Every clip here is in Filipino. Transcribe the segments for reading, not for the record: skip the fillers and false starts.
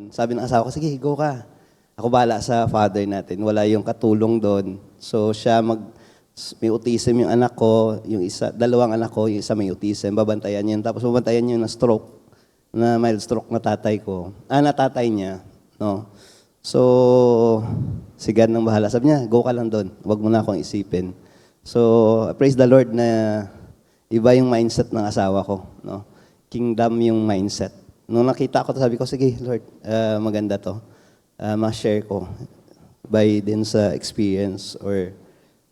Sabi ng asawa ko, sige, go ka. Ako bahala sa father natin. Wala yung katulong doon. So siya may autism yung anak ko, yung isa, dalawang anak ko, yung isa may autism, babantayan yun. Tapos babantayan yun na stroke, na mild stroke na tatay ko. Na tatay niya. No? So, si God nang bahala. Sabi niya, go ka lang doon. Huwag mo na akong isipin. So, praise the Lord na iba yung mindset ng asawa ko. No? Kingdom yung mindset. Nung nakita ko, sabi ko, sige, Lord, maganda to. Ma-share ko by din sa experience or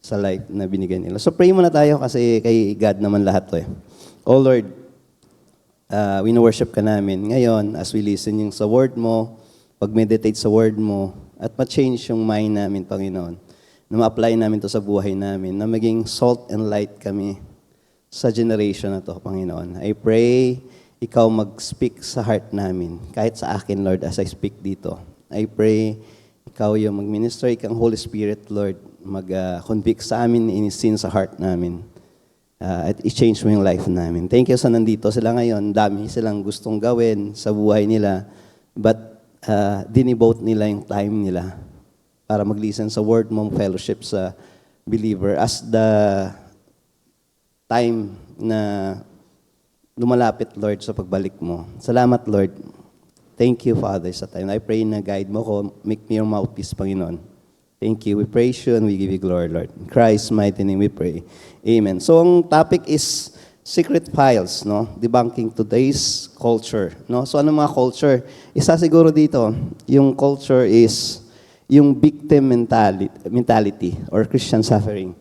sa life na binigay nila. So pray muna tayo kasi kay God naman lahat to eh. Oh Lord, wino-worship ka namin ngayon as we listen yung sa word mo, pag-meditate sa word mo, at ma-change yung mind namin, Panginoon. Na ma-apply namin to sa buhay namin, na maging salt and light kami sa generation na to, Panginoon. I pray, ikaw mag-speak sa heart namin, kahit sa akin, Lord, as I speak dito. I pray, ikaw yung mag-minister, ikang Holy Spirit, Lord, mag-convict sa amin, in-sin sa heart namin. At i-change mo yung life namin. Thank you sa nandito sila ngayon. Dami silang gustong gawin sa buhay nila. But dinivote nila yung time nila para mag-listen sa word mo, fellowship sa believer. As the time na lumalapit, Lord, sa pagbalik mo. Salamat, Lord. Thank you, Father, sa time. I pray na guide mo ko, make me your mouthpiece, Panginoon. Thank you. We praise you and we give you glory, Lord. In Christ's mighty name we pray. Amen. So, ang topic is secret files, no? Debunking today's culture, no? So, ano mga culture? Isa siguro dito, yung culture is yung victim mentality or Christian suffering.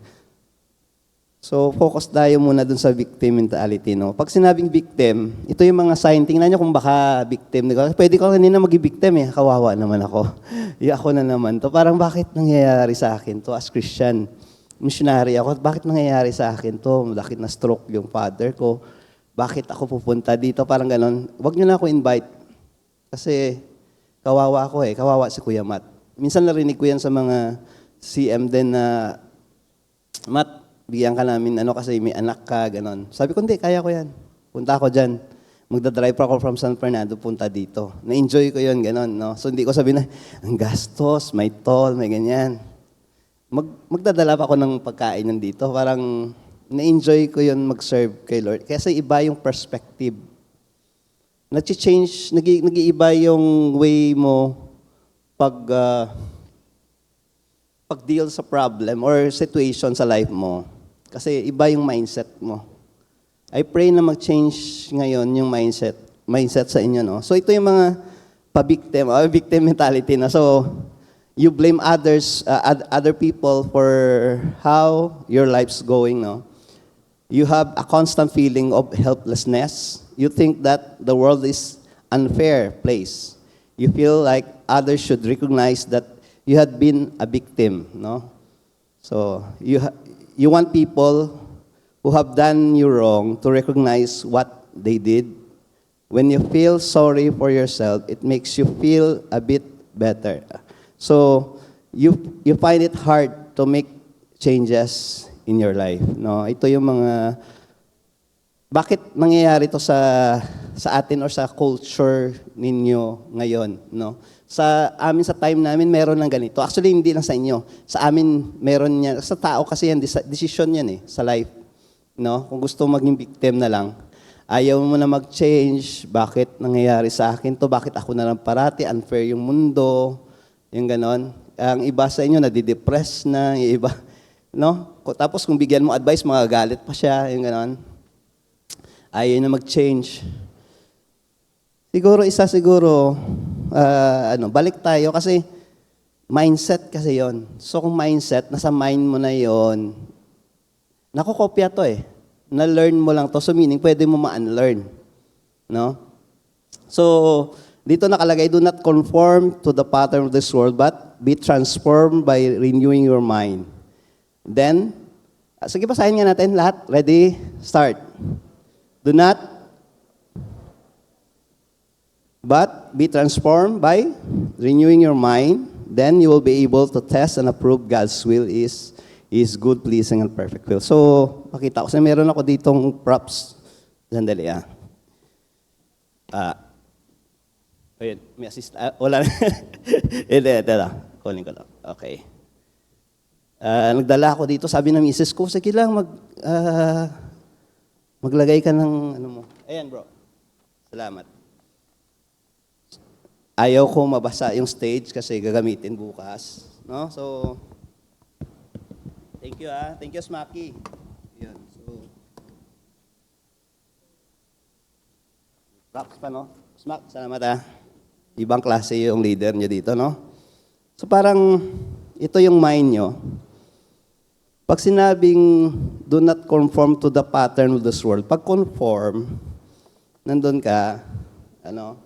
So, focus tayo muna dun sa victim mentality, no? Pag sinabing victim, ito yung mga sign. Tingnan nyo kung baka victim. Pwede ko kanina maging victim eh. Kawawa naman ako. Ako na naman to. Parang bakit nangyayari sa akin to as Christian? Missionary ako. Bakit nangyayari sa akin to? Bakit na stroke yung father ko? Bakit ako pupunta dito? Parang ganon. Huwag nyo na ako invite. Kasi kawawa ako eh. Kawawa si Kuya Matt. Minsan narinig ko yan sa mga CM din na, Matt, bigyan ka namin, kasi may anak ka, ganon. Sabi ko, hindi, kaya ko yan. Punta ako dyan. Magdadrive pa ako from San Fernando, punta dito. Na-enjoy ko yun, ganon. No? So, hindi ko sabihin na, ang gastos, may toll, may ganyan. Magdadala pa ako ng pagkain nandito. Parang, na-enjoy ko yun mag-serve kay Lord. Kasi iba yung perspective. Nag-change, nag-iiba yung way mo pag-deal sa problem or situation sa life mo. Kasi iba yung mindset mo. I pray na mag-change ngayon yung mindset sa inyo, no? So ito yung mga victim mentality na. So you blame other people for how your life's going, no? You have a constant feeling of helplessness. You think that the world is unfair place. You feel like others should recognize that you had been a victim, no? So you want people who have done you wrong to recognize what they did. When you feel sorry for yourself, it makes you feel a bit better. So you find it hard to make changes in your life, no? Ito yung mga bakit nangyayari to sa atin or sa culture ninyo ngayon, no? Sa amin, sa time namin, meron ng ganito. Actually, hindi lang sa inyo. Sa amin, meron yan. Sa tao kasi yan, decision yan eh, sa life. No? Kung gusto maging victim na lang, ayaw mo na mag-change, bakit nangyayari sa akin to, bakit ako na lang parati, unfair yung mundo, yung ganon. Ang iba sa inyo, nadidepress na, yung iba, no? Tapos kung bigyan mo advice, magagalit pa siya, yung ganon. Ayaw na mag-change. Siguro, balik tayo kasi mindset kasi yon. So kung mindset, nasa mind mo na yon, nakokopya to eh. Na-learn mo lang to. So meaning, pwede mo ma-unlearn. No? So, dito nakalagay, do not conform to the pattern of this world, but be transformed by renewing your mind. Then, sige, basahin nga natin lahat. Ready? Start. Do not but be transformed by renewing your mind. Then you will be able to test and approve God's will is good, pleasing, and perfect will. So, makita ko. Meron ako ditong props. Sandali, Ayun, may assist. Wala na. Hindi, ito lang. Kunin ko lang. Okay. Nagdala ako dito, sabi ng misis ko, sige lang, maglagay ka ng ano mo. Ayan, bro. Salamat. Ayaw ko mabasa yung stage kasi gagamitin bukas. No? So, thank you Thank you, Smaki. Ayan. So, props pa, no? Smak, salamat Ibang klase yung leader nyo dito, no? So parang, ito yung mind nyo. Pag sinabing, do not conform to the pattern of this world, pag conform, nandun ka, ano?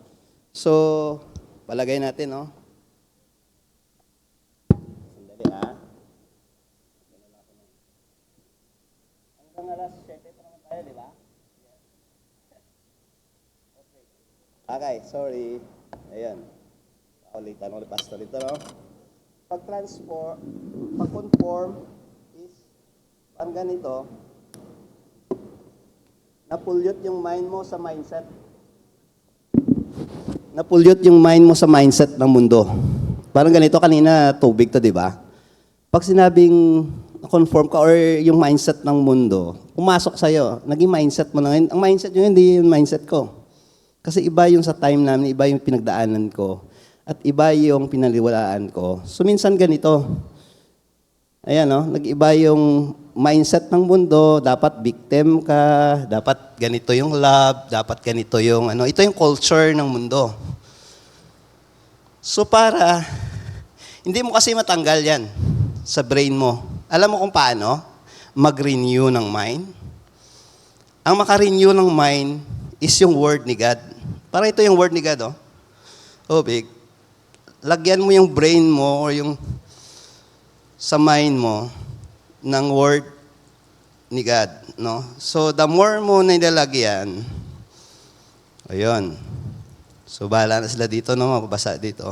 So, palagay natin, no? Sandali, hanggang alas 7 pa naman tayo, di ba? Okay, sorry. Ayan. Ulitan ulit pastor ito, no? Pag-conform is, ang ganito, napulyot yung mind mo sa mindset. Napulyot yung mind mo sa mindset ng mundo. Parang ganito kanina, tubig to, di ba? Pag sinabing conform ka or yung mindset ng mundo, pumasok sa'yo, naging mindset mo na ngayon. Ang mindset nyo, hindi yung mindset ko. Kasi iba yung sa time namin, iba yung pinagdaanan ko, at iba yung pinaliwalaan ko. So minsan ganito, ayan nag-iba yung mindset ng mundo, dapat victim ka, dapat ganito yung love, dapat ganito yung ito yung culture ng mundo. So hindi mo kasi matanggal yan sa brain mo. Alam mo kung paano mag-renew ng mind? Ang maka-renew ng mind is yung word ni God. Parang ito yung word ni God, big. Lagyan mo yung brain mo or yung sa mind mo ng word ni God, no? So, the more mo na nilalagyan, ayun. So, bahala na sila dito, no? Mababasa dito.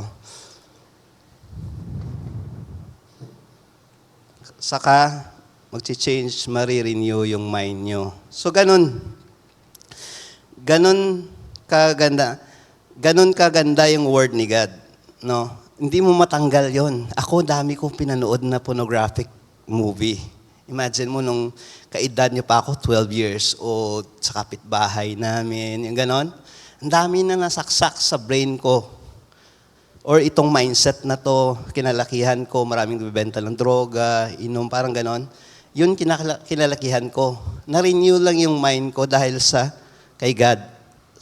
Saka, mag-change, marirenew yung mind nyo. So, ganun kaganda yung word ni God, no? Hindi mo matanggal yon. Ako, dami kong pinanood na pornographic movie. Imagine mo nung kaedad niyo pa ako, 12 years old, sa kapitbahay namin, yung ganon. Ang dami na nasaksak sa brain ko. Or itong mindset na to, kinalakihan ko, maraming bibenta ng droga, inom, parang ganon. Yun kinalakihan ko. Na-renew lang yung mind ko dahil kay God,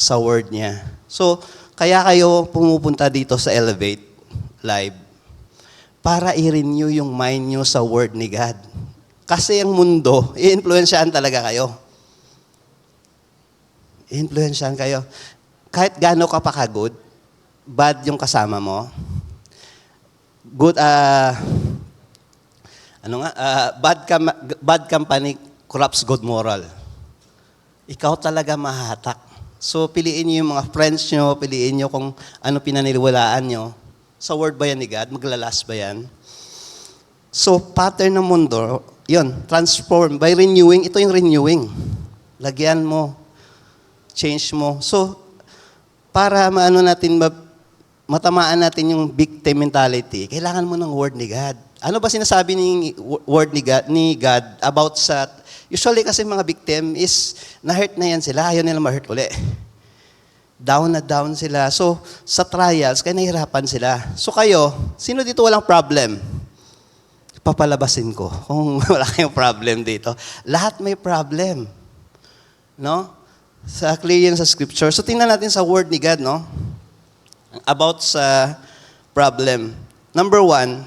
sa word niya. So, kaya kayo pumupunta dito sa Elevate Live para i-renew yung mind nyo sa word ni God. Kasi ang mundo, i-influensyahan talaga kayo. I-influensyahan kayo. Kahit gaano ka pa ka-good, bad yung kasama mo. Good, bad company corrupts good moral. Ikaw talaga mahahatak. So, piliin niyo yung mga friends nyo, piliin niyo kung ano pinaniniwalaan nyo. Sa word ba yan ni God? Maglalas ba yan? So, pattern ng mundo, yun, transform. By renewing, ito yung renewing. Lagyan mo, change mo. So, para matamaan natin yung victim mentality, kailangan mo ng word ni God. Ano ba sinasabi ni word ni God about sa... Usually kasi mga victim is, na-hurt na yan sila, ayaw nila ma-hurt uli. Down na down sila. So, sa trials, kaya nahihirapan sila. So kayo, sino dito walang problem? Papalabasin ko kung wala kayong problem dito. Lahat may problem. No? Clear yan sa scripture. So tingnan natin sa word ni God, no? About sa problem. Number 1,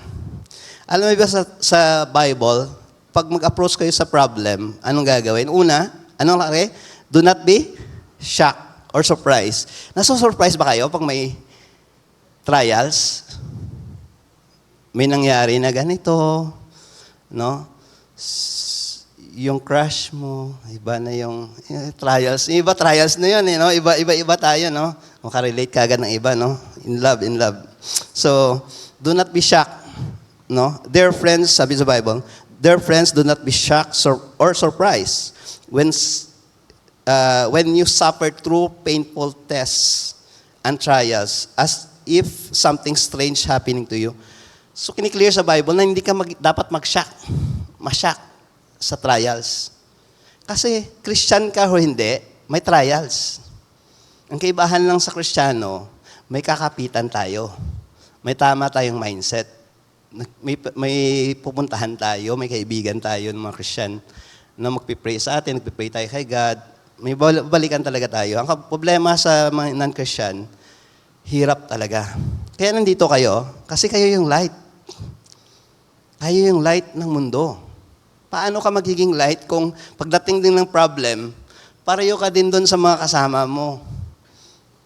alam mo ba sa Bible, pag mag-approach kayo sa problem, anong gagawin? Una, anong laki? Do not be shocked or surprised. Naso-surprise ba kayo pag may trials? May nangyari na ganito, no? Yung crush mo, iba na yung trials. Iba trials na yun, no? Iba tayo, no? Makarelate ka agad ng iba, no? In love. So, do not be shocked, no? Dear friends, sabi sa Bible, dear friends, do not be shocked or surprised when you suffer through painful tests and trials as if something strange happening to you. So kiniklear sa Bible na hindi ka dapat mag-shock, ma-shock sa trials. Kasi Christian ka o hindi, may trials. Ang kaibahan lang sa Kristiyano, may kakapitan tayo. May tama tayong mindset. May pupuntahan tayo, may kaibigan tayo ng mga Christian na magpipray sa atin, nagpipray tayo kay God. May balikan talaga tayo. Ang problema sa mga non-Christian, hirap talaga. Kaya nandito kayo, kasi kayo yung light. Kayo yung light ng mundo. Paano ka magiging light kung pagdating din ng problem, pareho ka din doon sa mga kasama mo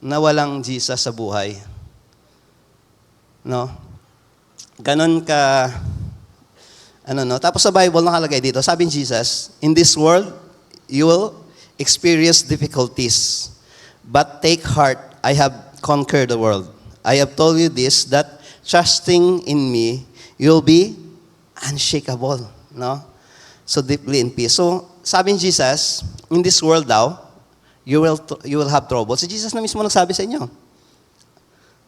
na walang Jesus sa buhay. No? Ganon ka, Tapos sa Bible nakalagay dito, sabi ni Jesus, in this world, you will experience difficulties. But take heart, I have conquered the world. I have told you this, that trusting in me, you'll be unshakable. No? So deeply in peace. So, sabi ni Jesus, in this world daw, you will have trouble. Si Jesus na mismo nagsabi sa inyo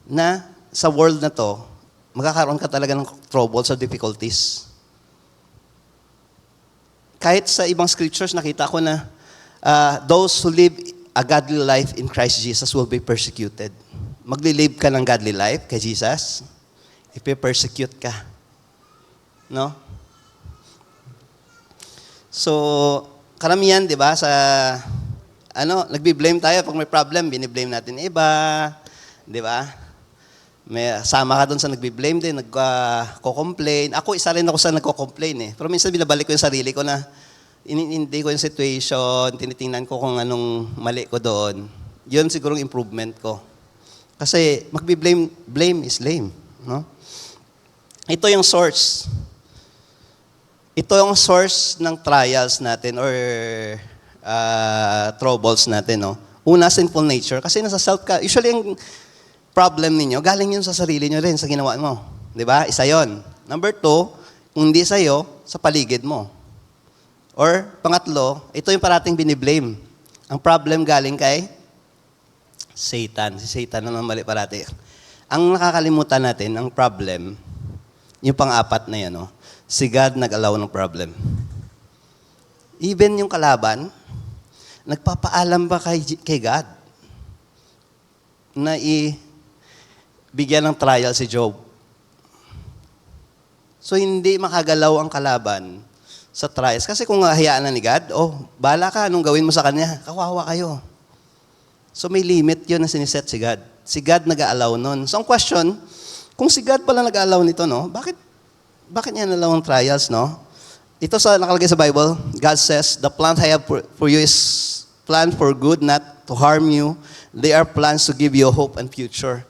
na sa world na to, magkakaroon ka talaga ng trouble sa difficulties. Kahit sa ibang scriptures, nakita ko na those who live a godly life in Christ Jesus will be persecuted. Magli-live ka ng godly life kay Jesus, ipe-persecute ka. No? So, karamihan, di ba, nagbi-blame tayo pag may problem, biniblame natin iba, di ba? May sama ka doon sa nagbi-blame din, nagko-complain. Ako, isa rin ako sa nagko-complain eh. Pero minsan binabalik ko yung sarili ko na inintindi ko yung situation, tinitingnan ko kung anong mali ko doon. Yun sigurong improvement ko. Kasi blame is lame. No? Ito yung source. Ito yung source ng trials natin or troubles natin. No? Una, sinful nature. Kasi nasa self ka. Usually, yung problem ninyo, galing yun sa sarili nyo rin, sa ginawa mo. Di ba? Isa yon. Number 2, kung hindi sa'yo, sa paligid mo. Or, pangatlo, ito yung parating biniblame. Ang problem galing kay Satan. Si Satan naman mali parati. Ang nakakalimutan natin, ang problem, yung pang-apat na yan, si God nag-allow ng problem. Even yung kalaban, nagpapaalam ba kay God na bigyan ng trial si Job? So, hindi makagalaw ang kalaban sa trials. Kasi kung hayaan na ni God, bahala ka, anong gawin mo sa kanya? Kawawa kayo. So, may limit yun na siniset si God. Si God nag-aalaw nun. So, ang question, kung si God pala nag-aalaw nito, bakit niya nalaw ang trials, Ito nakalagay sa Bible, God says, the plan I have for you is plan for good, not to harm you. They are plans to give you hope and future.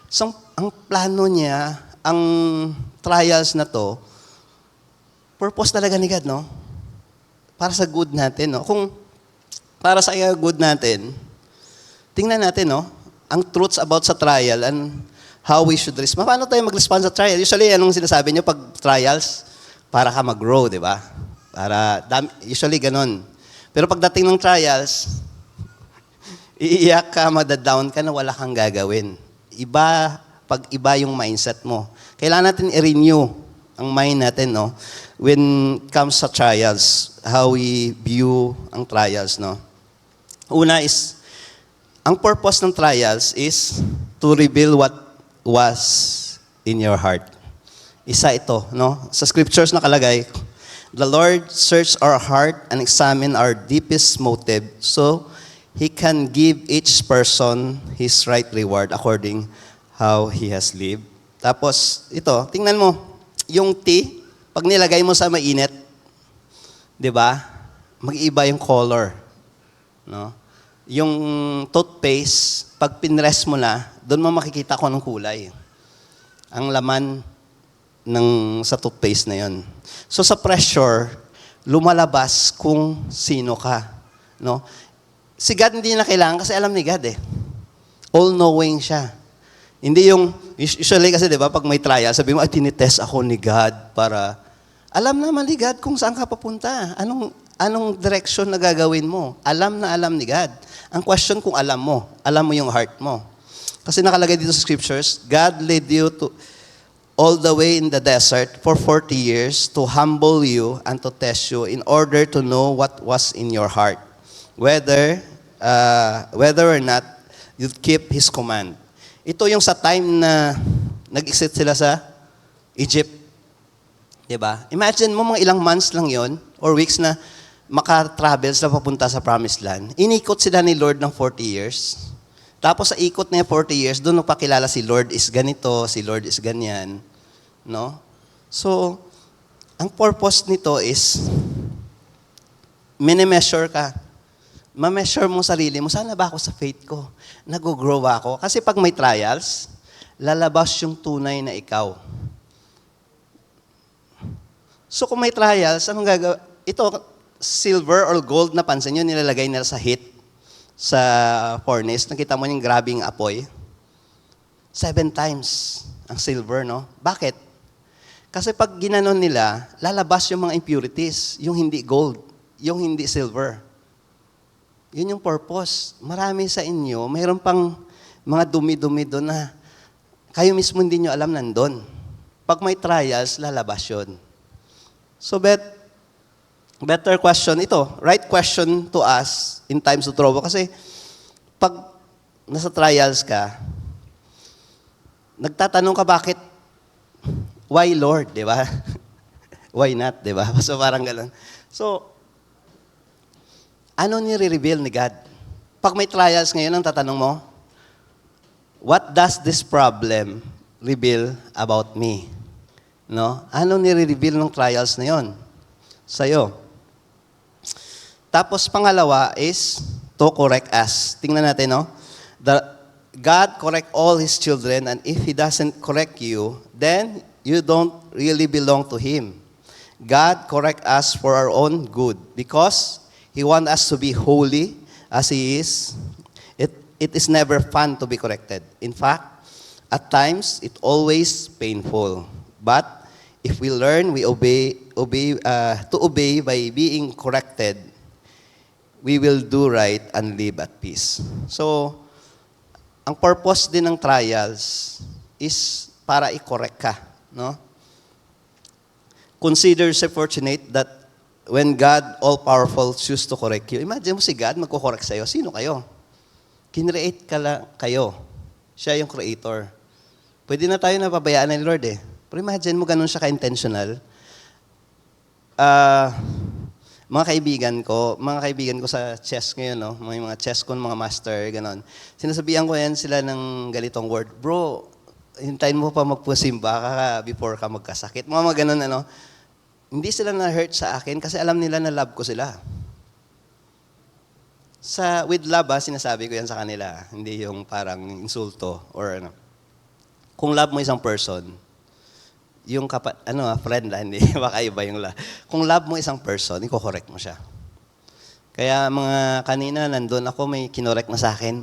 So, ang plano niya, ang trials na to, purpose talaga ni God, Para sa good natin, Kung para sa good natin, tingnan natin, ang truths about sa trial and how we should respond. Paano tayo mag-respond sa trial? Usually, anong sinasabi niyo pag trials? Para ka mag-grow, di ba? Usually, ganun. Pero pagdating ng trials, iiyak ka, madadown ka na wala kang gagawin. Pag iba yung mindset mo. Kailangan natin i-renew ang mind natin, when it comes sa trials, how we view ang trials, Una is, ang purpose ng trials is to reveal what was in your heart. Isa ito, Sa scriptures nakalagay, the Lord search our heart and examine our deepest motive so He can give each person his right reward according how he has lived. Tapos, ito, tingnan mo, yung tea, pag nilagay mo sa mainit, di ba, mag-iiba yung color. Yung toothpaste, pag pinrest mo na, doon mo makikita kung anong kulay. Ang laman sa toothpaste na yon. So sa pressure, lumalabas kung sino ka. Si God hindi na kailangan kasi alam ni God All-knowing siya. Hindi yung, usually kasi di ba, pag may trial, sabi mo, tinitest ako ni God para, alam naman ni God kung saan ka papunta. Anong direction na gagawin mo? Alam na alam ni God. Ang question kung alam mo yung heart mo. Kasi nakalagay dito sa scriptures, God led you to all the way in the desert for 40 years to humble you and to test you in order to know what was in your heart, whether or not you'd keep His command. Ito yung sa time na nag-exit sila sa Egypt. Diba? Imagine mo mga ilang months lang yon or weeks na maka-travels na papunta sa Promised Land. Inikot sila ni Lord ng 40 years. Tapos sa ikot na yung 40 years, doon napakilala si Lord is ganito, si Lord is ganyan. No? So, ang purpose nito is, mini-measure ka. Ma-measure mo sarili mo, sana ba ako sa faith ko? Nag-grow ako? Kasi pag may trials, lalabas yung tunay na ikaw. So kung may trials, anong gagawin? Ito, silver or gold na pansin nyo, nilalagay nila sa heat, sa furnace. Nakita mo yung grabing apoy. 7 times ang silver, no? Bakit? Kasi pag ginanon nila, lalabas yung mga impurities, yung hindi gold, yung hindi silver. Yun yung purpose. Marami sa inyo, mayroon pang mga dumi-dumi doon na kayo mismo hindi nyo alam nandun. Pag may trials, lalabas yun. So, better question ito. Right question to us in times of trouble. Kasi, pag nasa trials ka, nagtatanong ka bakit, why Lord, di ba? Why not, di ba? So, parang gano'n. So, ano nire-reveal ni God? Pag may trials ngayon, ang tatanong mo, what does this problem reveal about me? No? Ano nire-reveal ng trials na yon sa'yo? Tapos pangalawa is to correct us. Tingnan natin, no? God correct all His children, and if He doesn't correct you, then you don't really belong to Him. God correct us for our own good because He wants us to be holy as He is. It is never fun to be corrected. In fact, at times, it always painful. But if we learn, we to obey by being corrected, we will do right and live at peace. So, ang purpose din ng trials is para i-correct ka, no? Consider yourself fortunate that when God, all-powerful, choose to correct you. Imagine mo si God magko-correct sa'yo. Sino kayo? Kinreate ka lang kayo. Siya yung creator. Pwede na tayo napabayaan ni Lord eh. Pero imagine mo ganun siya ka-intentional. Mga kaibigan ko sa chess ngayon, no? Mga chess ko, mga master, ganon. Sinasabihan ko yan sila ng ganitong word, bro, hintayin mo pa magpusimba ka before ka magkasakit. Mga ganon, ano. Hindi sila na-hurt sa akin kasi alam nila na love ko sila. With love, sinasabi ko yan sa kanila. Hindi yung parang insulto or ano. Kung love mo isang person, yung friend la, hindi, baka iba yung la. Kung love mo isang person, i-correct mo siya. Kaya mga kanina, nandun ako, may kinorek na sa akin,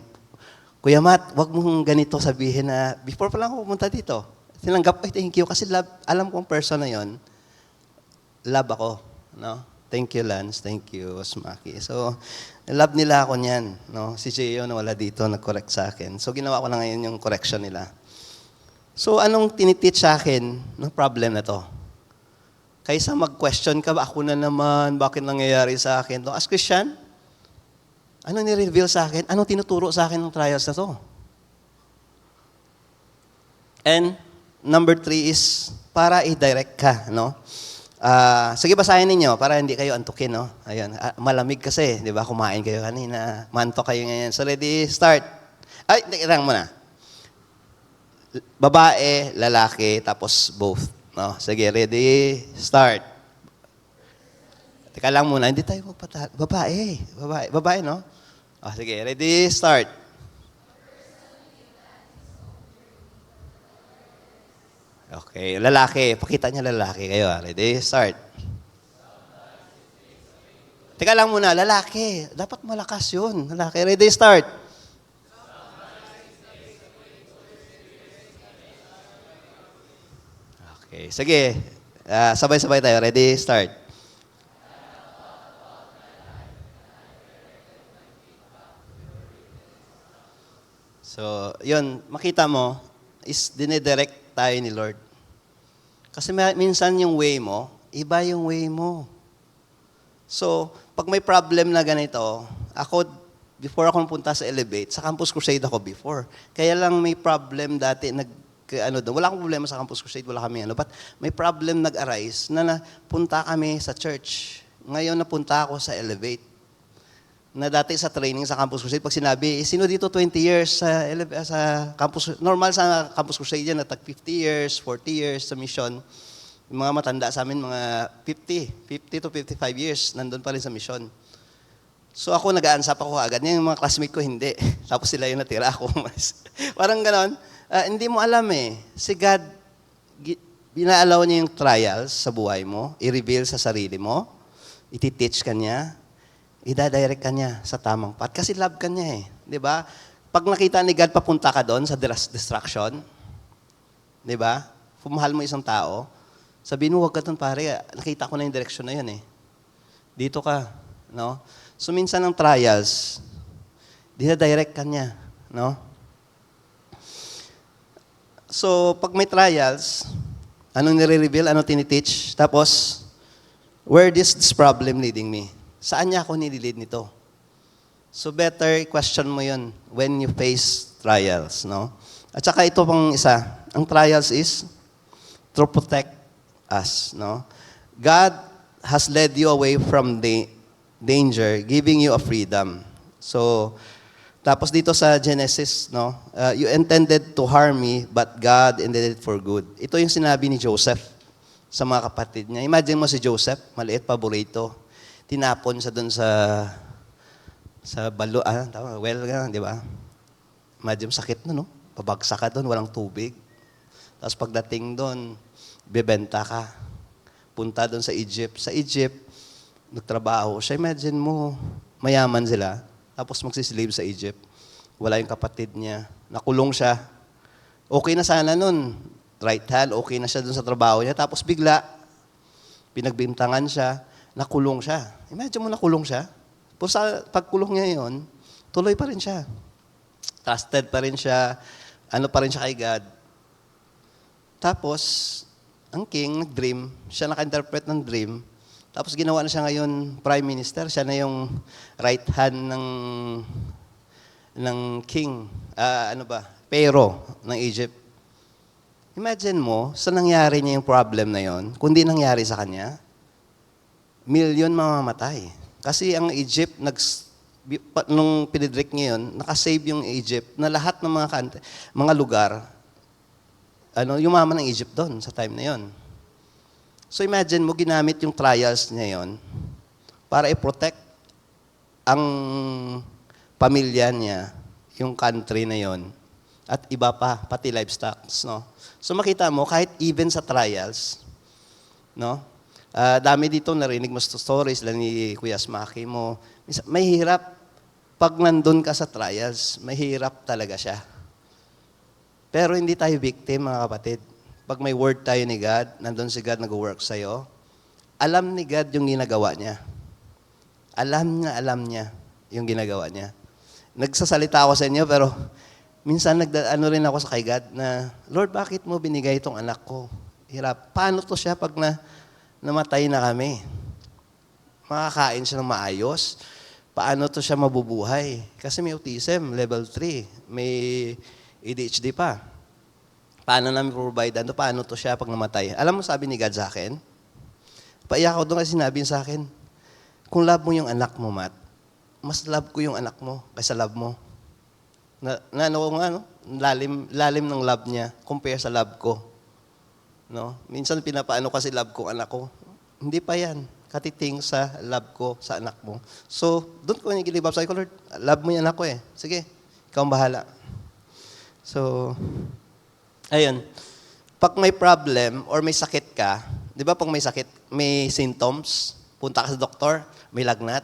Kuya Matt, wag mong ganito sabihin na, before pa lang ako pumunta dito, tinanggap ko, thank you, kasi love, alam kong person na yon, love ako. No? Thank you, Lance. Thank you, Osmaki. So, love nila ako niyan. No? Si Gio na wala dito, nag-correct sa akin. So, ginawa ko na ngayon yung correction nila. So, anong tiniteach sa akin ng problem na to? Kaysa mag-question ka, ako na naman, bakit nangyayari sa akin to? As Christian, ano ni-reveal sa akin? Anong tinuturo sa akin ng trials na to? And number 3 is para i-direct ka, no? Sige, basahin ninyo para hindi kayo antukin, no? Ayun, malamig kasi, di ba? Kumain kayo kanina, mantok kayo ngayon. So, ready, start. Ay, lang muna. Babae, lalaki, tapos both. No? Sige, ready, start. Teka lang muna, hindi tayo magpatalo. Babae, no? Sige, ready, start. Okay, lalaki. Pakita niya lalaki kayo. Ready, start. Teka lang muna, lalaki. Dapat malakas yun. Lalaki, ready, start. Okay, sige. Sabay-sabay tayo. Ready, start. So, yun, makita mo, is dinidirect tayo ni Lord. Kasi minsan yung way mo, iba yung way mo. So, pag may problem na ganito, ako, before ako punta sa Elevate, sa Campus Crusade ako before. Kaya lang may problem dati, wala akong problema sa Campus Crusade, wala kami but may problem nag-arise na napunta kami sa church. Ngayon napunta ako sa Elevate. Na dati sa training sa Campus Crusade, pag sinabi, sino dito 20 years sa Campus, normal sa Campus Crusade yan, na tag 50 years, 40 years sa mission. Yung mga matanda sa amin, mga 50 to 55 years, nandun pa rin sa mission. So ako, nag-aansap ako agad. Yung mga classmate ko, hindi. Tapos sila yung natira ako. Parang ganon. Hindi mo alam Si God, binaalaw niya yung trials sa buhay mo, i-reveal sa sarili mo, iti-teach ka niya, ida-direct ka niya sa tamang path. Kasi love ka niya Di ba? Pag nakita ni God, papunta ka doon sa distraction. Di ba? Pumahal mo isang tao, sabihin mo, huwag ka doon pare, nakita ko na yung direction na yun Dito ka. No? So minsan ang trials, dina-direct ka niya. No? So pag may trials, anong nire-reveal, anong tiniteach, tapos, where is this problem leading me? Saan niya ako nililid nito? So better question mo yun when you face trials, no? At saka ito pang isa, ang trials is to protect us, no? God has led you away from the danger, giving you a freedom. So, tapos dito sa Genesis, no? You intended to harm me, but God intended it for good. Ito yung sinabi ni Joseph sa mga kapatid niya. Imagine mo si Joseph, maliit, paborito. Tinapon sa doon sa di ba? Imagine sakit no? Pabagsak ka doon, walang tubig. Tapos pagdating doon, bebenta ka. Punta doon sa Egypt. Sa Egypt, nagtrabaho siya. Imagine mo, mayaman sila. Tapos magsislave sa Egypt. Wala yung kapatid niya. Nakulong siya. Okay na sana nun. Right hand, okay na siya doon sa trabaho niya. Tapos bigla, pinagbintangan siya. Nakulong siya. Imagine mo nakulong siya. Pero sa pagkulong niya yon, tuloy pa rin siya. Trusted pa rin siya. Ano pa rin siya kay God. Tapos, ang king, nag-dream. Siya naka-interpret ng dream. Tapos ginawa na siya ngayon prime minister. Siya na yung right hand ng king. Pharaoh ng Egypt. Imagine mo, sa nangyari niya yung problem na yon, kundi nangyari sa kanya, milyon mamamatay. Kasi ang Egypt, nung pinidrik niya yun, nakasave yung Egypt na lahat ng mga lugar, yumaman ng Egypt doon sa time na yon. So imagine mo, ginamit yung trials niya yon para i-protect ang pamilya niya, yung country na yon, at iba pa, pati livestock. No? So makita mo, kahit even sa trials, no? Dami dito narinig mo stories lang ni Kuya Smaki mo. May hirap. Pag nandun ka sa trials, mahirap talaga siya. Pero hindi tayo victim, mga kapatid. Pag may word tayo ni God, nandun si God nag-work sa'yo, alam ni God yung ginagawa niya. Alam niya yung ginagawa niya. Nagsasalita ako sa inyo, pero minsan rin ako sa kay God na, Lord, bakit mo binigay itong anak ko? Hirap. Paano to siya pag namatay na kami? Makakain siya ng maayos? Paano to siya mabubuhay? Kasi may autism, level 3. May ADHD pa. Paano namin provide? Paano to siya pag namatay? Alam mo, sabi ni God sa akin, paiyak ako doon kasi sinabi sa akin, kung love mo yung anak mo, Matt, mas love ko yung anak mo kaysa love mo. Lalim ng love niya compare sa love ko. No? Minsan pinapaano kasi love ko anak ko. Hindi pa yan. Katiting sa love ko sa anak mo. So, doon ko nag-give up. Sabi ko, Lord, love mo yung anak ko Sige, ikaw ang bahala. So, ayun. Pag may problem or may sakit ka, di ba pag may sakit, may symptoms, punta ka sa doktor, may lagnat.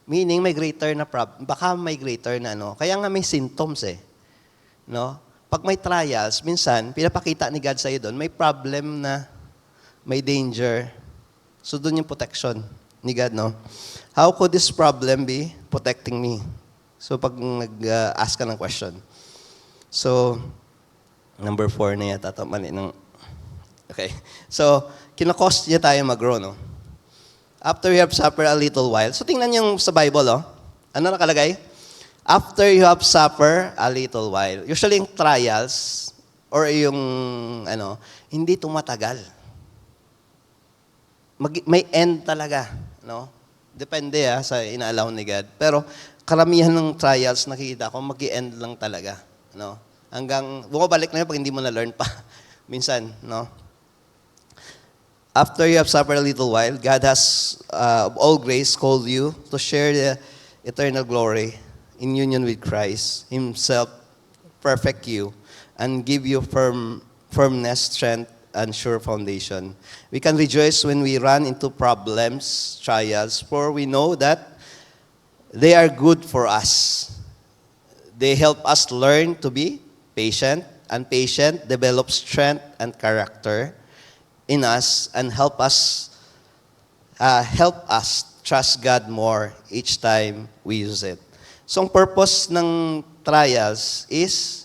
Meaning, may greater na problem. Baka may greater na Kaya nga may symptoms No? Pag may trials, minsan, pinapakita ni God sa'yo doon, may problem na, may danger. So, doon yung protection ni God, no? How could this problem be protecting me? So, pag nag-ask ka ng question. So, number 4 na yata. Mali ng... Okay. So, kinakost niya tayo mag-grow, no? After you have suffered a little while. So, tingnan yung sa Bible, oh. Ano nakalagay? After you have suffered a little while. Usually, yung trials, or yung, hindi tumatagal. May end talaga, no? Depende sa inaalaw ni God. Pero, karamihan ng trials, nakikita ko, mag-i-end lang talaga, no? Hanggang, bumabalik na yun pag hindi mo na-learn pa. Minsan, no? After you have suffered a little while, God has, of all grace, called you to share the eternal glory in union with Christ, Himself, perfect you, and give you firmness, strength, and sure foundation. We can rejoice when we run into problems, trials, for we know that they are good for us. They help us learn to be patient, and patient develops strength and character in us, and help us trust God more each time we use it. So, ang purpose ng trials is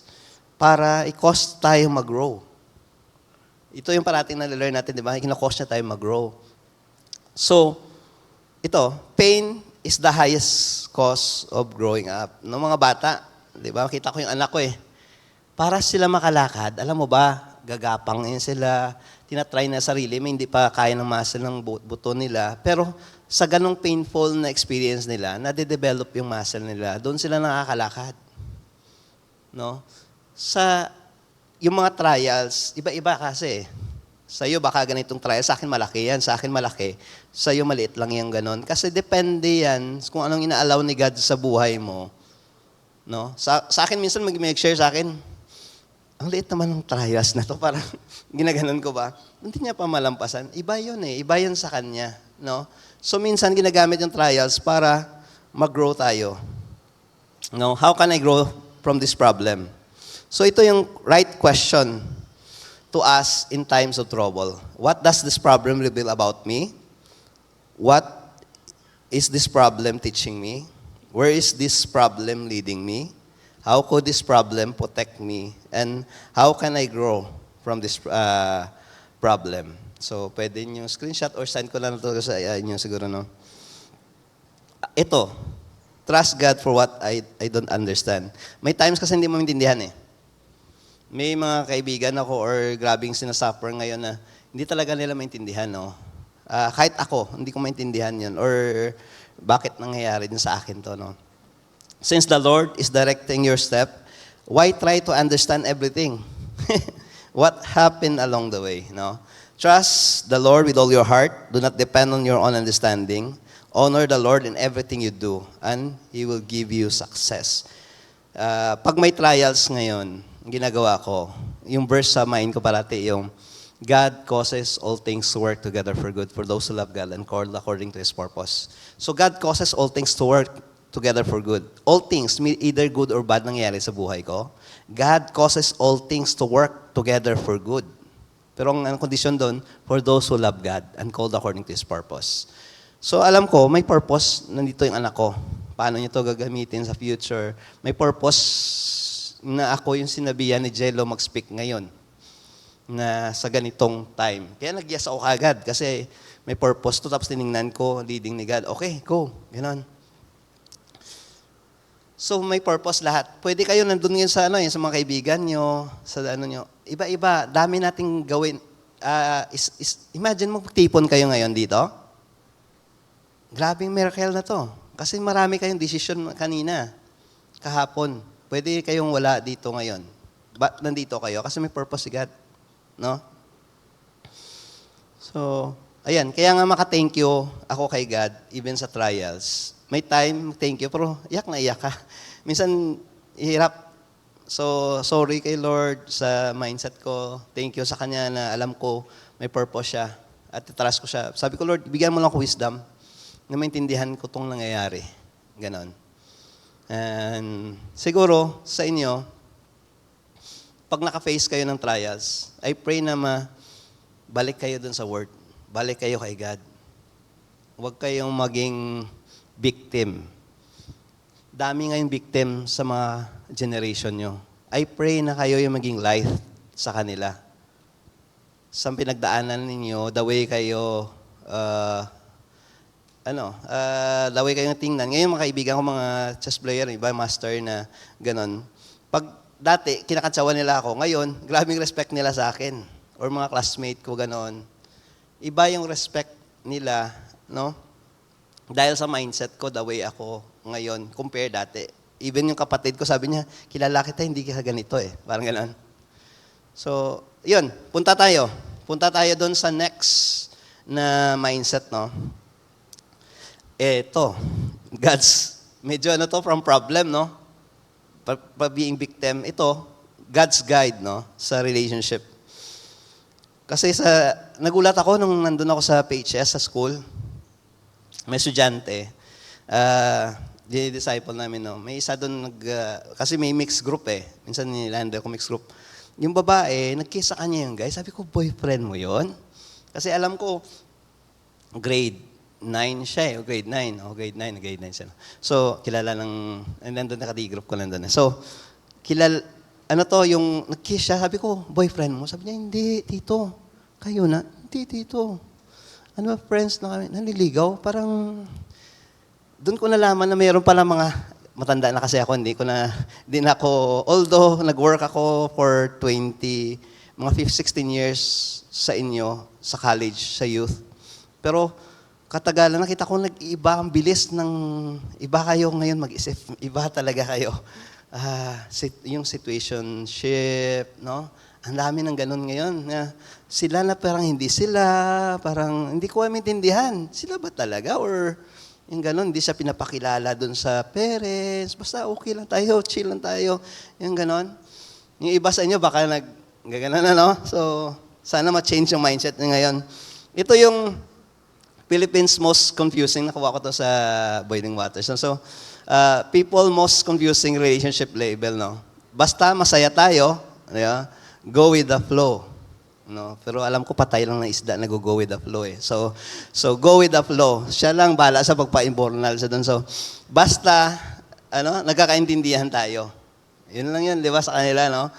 para i-cause tayo mag-grow. Ito yung parating na-learn natin, di ba? Kina-cause niya tayo mag-grow. So, ito, pain is the highest cause of growing up. Ng mga bata, di ba? Kita ko yung anak ko Para sila makalakad, alam mo ba, gagapang yun sila, tinatry na sarili, may hindi pa kaya ng muscle ng buto nila. Pero sa ganong painful na experience nila, nade-develop yung muscle nila, doon sila nakakalakad. No? Yung mga trials, iba-iba kasi. Sa iyo baka ganitong trial, sa akin malaki yan, sa akin malaki, sa iyo maliit lang yung ganon. Kasi depende yan kung anong inaalaw ni God sa buhay mo. No? Sa akin minsan mag-share sa akin, ang liit naman ng trials na to, parang ginaganon ko ba? Hindi niya pa malampasan. Iba yun iba yun sa kanya. No? So minsan ginagamit yung trials para mag-grow tayo. No? How can I grow from this problem? So ito yung right question to ask in times of trouble. What does this problem reveal about me? What is this problem teaching me? Where is this problem leading me? How could this problem protect me? And how can I grow from this problem? So, pwede nyo screenshot or send ko lang ito sa inyo siguro, no? Ito, trust God for what I don't understand. May times kasi hindi mo maintindihan May mga kaibigan ako or grabing sinasuffer ngayon na hindi talaga nila maintindihan, no? Kahit ako, hindi ko maintindihan yun. Or bakit nangyayari din sa akin to, no? Since the Lord is directing your step, why try to understand everything? What happened along the way, no? Trust the Lord with all your heart. Do not depend on your own understanding. Honor the Lord in everything you do, and He will give you success. Pag may trials ngayon, ginagawa ko, yung verse sa mind ko parati yung, God causes all things to work together for good for those who love God and called according to His purpose. So God causes all things to work together for good. All things, either good or bad nangyayari sa buhay ko, God causes all things to work together for good. Pero ang kondisyon doon, for those who love God and called according to His purpose. So alam ko, may purpose, nandito yung anak ko. Paano niyo ito gagamitin sa future? May purpose na ako yung sinabihan ni Jello mag-speak ngayon na sa ganitong time. Kaya nag-yes ako agad kasi may purpose to. Tapos tinignan ko, leading ni God. Okay, go. Ganon. So may purpose lahat. Pwede kayo nandun ngayon sa sa mga kaibigan nyo, sa nyo. Iba-iba, dami nating gawin. Imagine mo, tipon kayo ngayon dito. Grabing miracle na to. Kasi marami kayong decision kanina, kahapon. Pwede kayong wala dito ngayon. Ba't nandito kayo? Kasi may purpose si God. No? So, ayan. Kaya nga maka-thank you ako kay God, even sa trials. May time, thank you, pero iyak na iyak ka. Minsan, hirap. So, sorry kay Lord sa mindset ko. Thank you sa Kanya na alam ko may purpose siya. At trust ko siya. Sabi ko, Lord, bigyan mo lang ako wisdom na maintindihan ko itong nangyayari. Ganon. And siguro, sa inyo, pag naka-face kayo ng trials, I pray na balik kayo dun sa Word. Balik kayo kay God. Huwag kayong maging victim. Dami ngayong victim sa mga generation nyo. I pray na kayo yung maging light sa kanila. Sa pinagdaanan ninyo, the way kayo, the way kayong tingnan. Ngayon, mga kaibigan ko, mga chess player, iba, master na ganon. Pag dati, kinakatsawan nila ako. Ngayon, grabing respect nila sa akin. Or mga classmate ko, ganon. Iba yung respect nila, no? Dahil sa mindset ko, the way ako ngayon, compare dati. Even yung kapatid ko, sabi niya, kilala kita, hindi ka ganito eh. Parang ganon. So, yun, punta tayo. Punta tayo doon sa next na mindset, no? Ito, God's, medyo from problem, no? Being victim, ito, God's guide, no? Sa relationship. Kasi nagulat ako nung nandun ako sa PHS, sa school. May estudyante. Disciple namin, no? May isa doon, kasi may mixed group eh. Minsan nilanda ko mixed group. Yung babae, nag-kiss sa kanya yung guy. Sabi ko, boyfriend mo yon? Kasi alam ko, grade 9 siya eh. O grade 9. O grade 9 siya. So, kilala ng, nandun naka-D-group ko nandun. So, yung nag-kiss siya, sabi ko, boyfriend mo? Sabi niya, hindi, tito. Kayo na? Hindi, tito. Ano ba, friends na kami? Naliligaw? Parang, doon ko nalaman na mayroon pala mga, matanda na kasi ako, hindi na ako, although nag-work ako for mga 16 years sa inyo, sa college, sa youth. Pero katagalan, nakita ko nag-iba ang bilis ng, iba kayo ngayon mag-isip, iba talaga kayo. Yung situationship, no? Ang dami ng ganun ngayon. Sila na parang hindi sila, parang hindi ko maintindihan. Sila ba talaga? Or yung gano'n, hindi siya pinapakilala doon sa parents. Basta okay lang tayo, chill lang tayo. Yung gano'n. Yung iba sa inyo, baka nag-gano'n na, no? So, sana ma-change yung mindset niyo ngayon. Ito yung Philippines most confusing. Nakuha ko to sa Boiling Waters. So, people most confusing relationship label, no? Basta masaya tayo, go with the flow. No, pero alam ko patay lang ng isda na go with the flow eh. So go with the flow. Siya lang bala sa pagpa-imbornal sa doon. So basta nagkakaintindihan tayo. Yun lang yun, di ba sa kanila, no?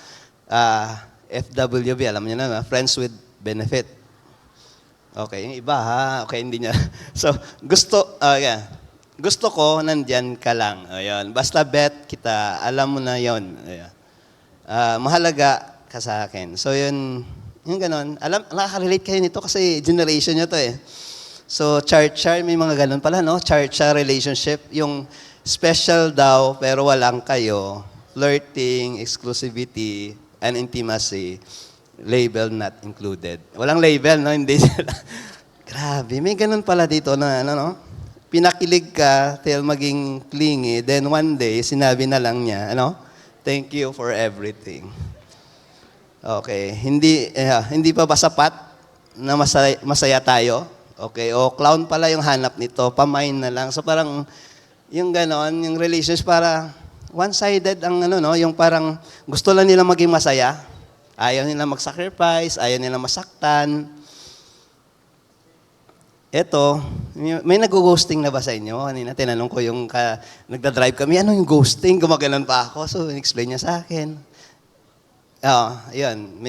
FWB, alam niyo na, friends with benefit. Okay, yung iba okay, hindi niya. So gusto ko nandiyan ka lang. Ayun, basta bet kita, alam mo na yon. Mahalaga ka sa akin. So yun, yung ganon. Nakaka-relate kayo nito kasi generation nyo to eh. So, char-char, may mga ganon pala, no? Char-char relationship. Yung special daw, pero walang kayo. Flirting, exclusivity, and intimacy. Label not included. Walang label, no? Hindi sila. Grabe, may ganon pala dito na, no? Pinakilig ka till maging clingy, then one day, sinabi na lang niya, thank you for everything. Okay, hindi pa ba sapat na masaya tayo? Okay, o clown pala yung hanap nito, pamain na lang. So parang yung ganon, yung relationship para one-sided ang yung parang gusto lang nila maging masaya. Ayaw nila mag-sacrifice, ayaw nila masaktan. Eto, may nag-ghosting na ba sa inyo? Kanina tinanong ko yung nagda-drive kami, ano yung ghosting? Gumaganon pa ako, so in-explain niya sa akin. Yun.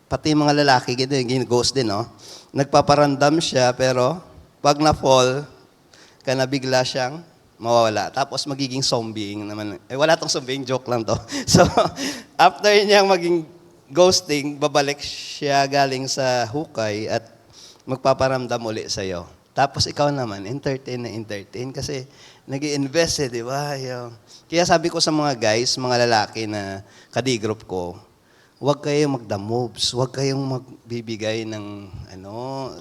Pati mga lalaki, ghost din, no? Nagpaparandam siya, pero pag na-fall, bigla siyang mawawala. Tapos magiging zombie naman. Wala tong zombie, joke lang to. So, after niyang maging ghosting, babalik siya galing sa hukay at magpaparamdam uli sa'yo. Tapos ikaw naman, entertain kasi nag-i-invest di ba? Kaya sabi ko sa mga guys, mga lalaki na kadi-group ko, huwag kayong magda-moves, huwag kayong magbibigay ng,